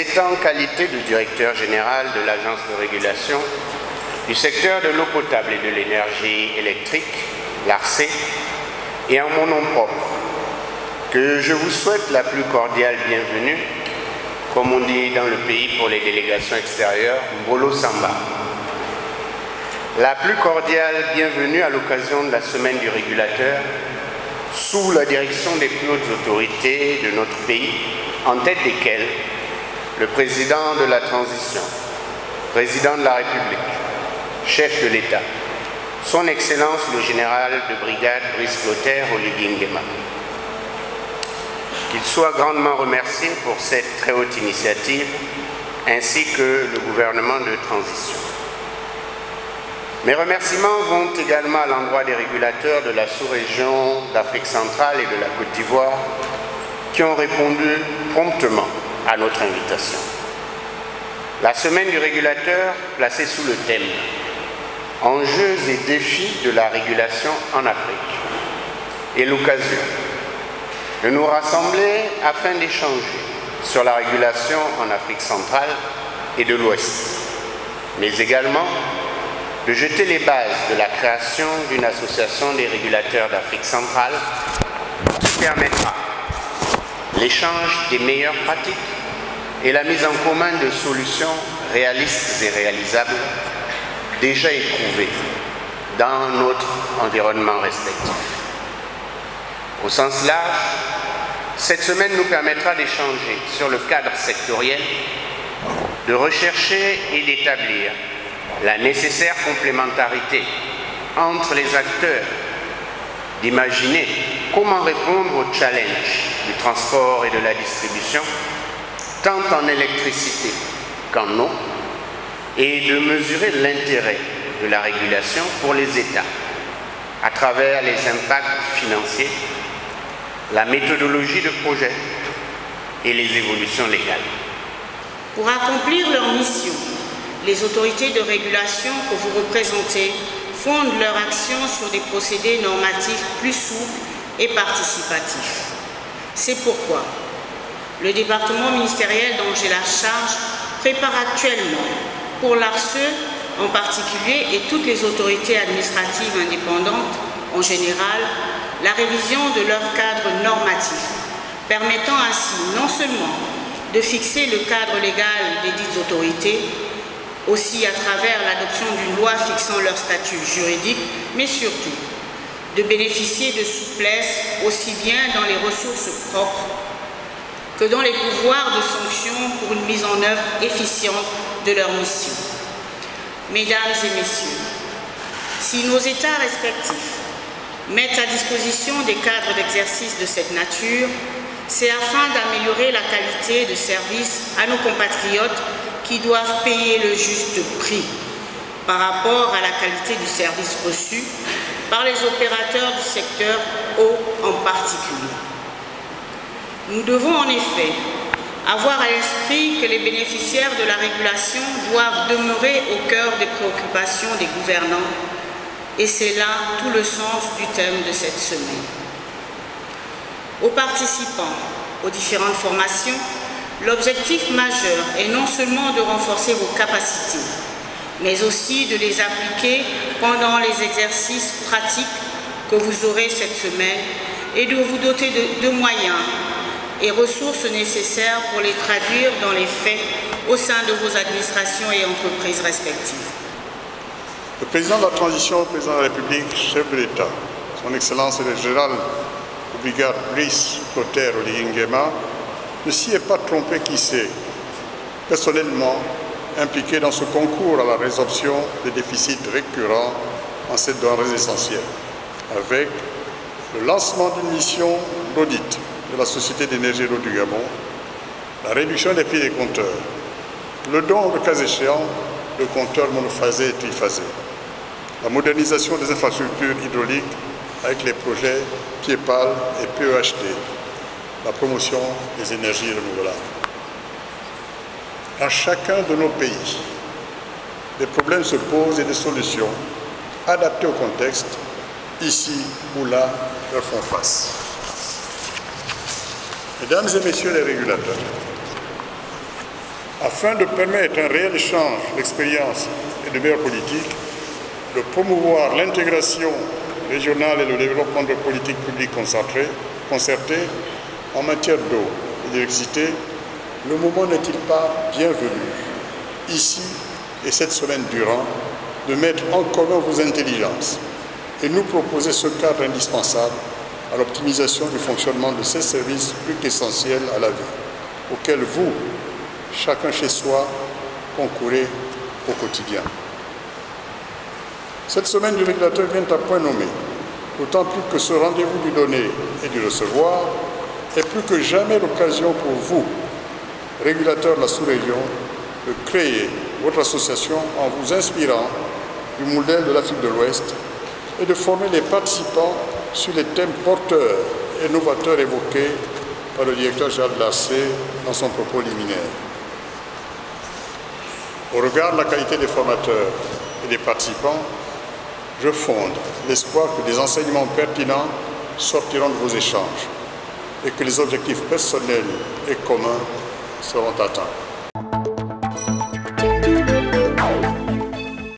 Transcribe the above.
C'est en qualité de directeur général de l'Agence de régulation du secteur de l'eau potable et de l'énergie électrique, l'ARCE, et en mon nom propre, que je vous souhaite la plus cordiale bienvenue, comme on dit dans le pays pour les délégations extérieures, Mbolo Samba. La plus cordiale bienvenue à l'occasion de la semaine du régulateur, sous la direction des plus hautes autorités de notre pays, en tête desquelles le président de la transition, président de la République, chef de l'État, son Excellence le général de brigade Brice Clotaire Oligui Nguema. Qu'il soit grandement remercié pour cette très haute initiative, ainsi que le gouvernement de transition. Mes remerciements vont également à l'endroit des régulateurs de la sous-région d'Afrique centrale et de la Côte d'Ivoire qui ont répondu promptement à notre invitation. La semaine du régulateur, placée sous le thème « Enjeux et défis de la régulation en Afrique » est l'occasion de nous rassembler afin d'échanger sur la régulation en Afrique centrale et de l'Ouest, mais également de jeter les bases de la création d'une association des régulateurs d'Afrique centrale qui permettra l'échange des meilleures pratiques et la mise en commun de solutions réalistes et réalisables déjà éprouvées dans notre environnement respectif. Au sens large, cette semaine nous permettra d'échanger sur le cadre sectoriel, de rechercher et d'établir la nécessaire complémentarité entre les acteurs, d'imaginer comment répondre aux challenges du transport et de la distribution, tant en électricité qu'en eau, et de mesurer l'intérêt de la régulation pour les États à travers les impacts financiers, la méthodologie de projet et les évolutions légales. Pour accomplir leur mission, les autorités de régulation que vous représentez fondent leur action sur des procédés normatifs plus souples et participatifs. C'est pourquoi le département ministériel dont j'ai la charge prépare actuellement pour l'ARCE en particulier et toutes les autorités administratives indépendantes en général la révision de leur cadre normatif, permettant ainsi non seulement de fixer le cadre légal des dites autorités, aussi à travers l'adoption d'une loi fixant leur statut juridique, mais surtout de bénéficier de souplesse aussi bien dans les ressources propres que dans les pouvoirs de sanction pour une mise en œuvre efficiente de leur mission. Mesdames et messieurs, si nos États respectifs mettent à disposition des cadres d'exercice de cette nature, c'est afin d'améliorer la qualité de service à nos compatriotes qui doivent payer le juste prix par rapport à la qualité du service reçu par les opérateurs du secteur eau en particulier. Nous devons en effet avoir à l'esprit que les bénéficiaires de la régulation doivent demeurer au cœur des préoccupations des gouvernants, et c'est là tout le sens du thème de cette semaine. Aux participants aux différentes formations, l'objectif majeur est non seulement de renforcer vos capacités, mais aussi de les appliquer pendant les exercices pratiques que vous aurez cette semaine et de vous doter de moyens et ressources nécessaires pour les traduire dans les faits au sein de vos administrations et entreprises respectives. Le président de la transition, le président de la République, chef de l'État, son Excellence le général de brigade Brice Clotaire Oligui Nguema, ne s'y est pas trompé qui sait, personnellement impliqué dans ce concours à la résorption des déficits récurrents en ces denrées essentielles, avec le lancement d'une mission d'audit de la Société d'énergie et d'eau du Gabon, la réduction des prix des compteurs, le don, le cas échéant, de compteurs monophasés et triphasés, la modernisation des infrastructures hydrauliques avec les projets PIEPAL et PEHD, la promotion des énergies renouvelables. Dans chacun de nos pays, des problèmes se posent et des solutions adaptées au contexte, ici ou là, leur font face. Mesdames et messieurs les régulateurs, afin de permettre un réel échange d'expériences et de meilleures politiques, de promouvoir l'intégration régionale et le développement de politiques publiques concertées en matière d'eau et d'électricité, le moment n'est-il pas bienvenu, ici et cette semaine durant, de mettre en commun vos intelligences et nous proposer ce cadre indispensable à l'optimisation du fonctionnement de ces services plus qu'essentiels à la vie, auxquels vous, chacun chez soi, concourez au quotidien. Cette semaine du régulateur vient à point nommé, d'autant plus que ce rendez-vous du donner et du recevoir est plus que jamais l'occasion pour vous, régulateurs de la sous-région, de créer votre association en vous inspirant du modèle de l'Afrique de l'Ouest et de former les participants sur les thèmes porteurs et novateurs évoqués par le directeur Jacques Larcé dans son propos liminaire. Au regard de la qualité des formateurs et des participants, je fonde l'espoir que des enseignements pertinents sortiront de vos échanges et que les objectifs personnels et communs seront atteints.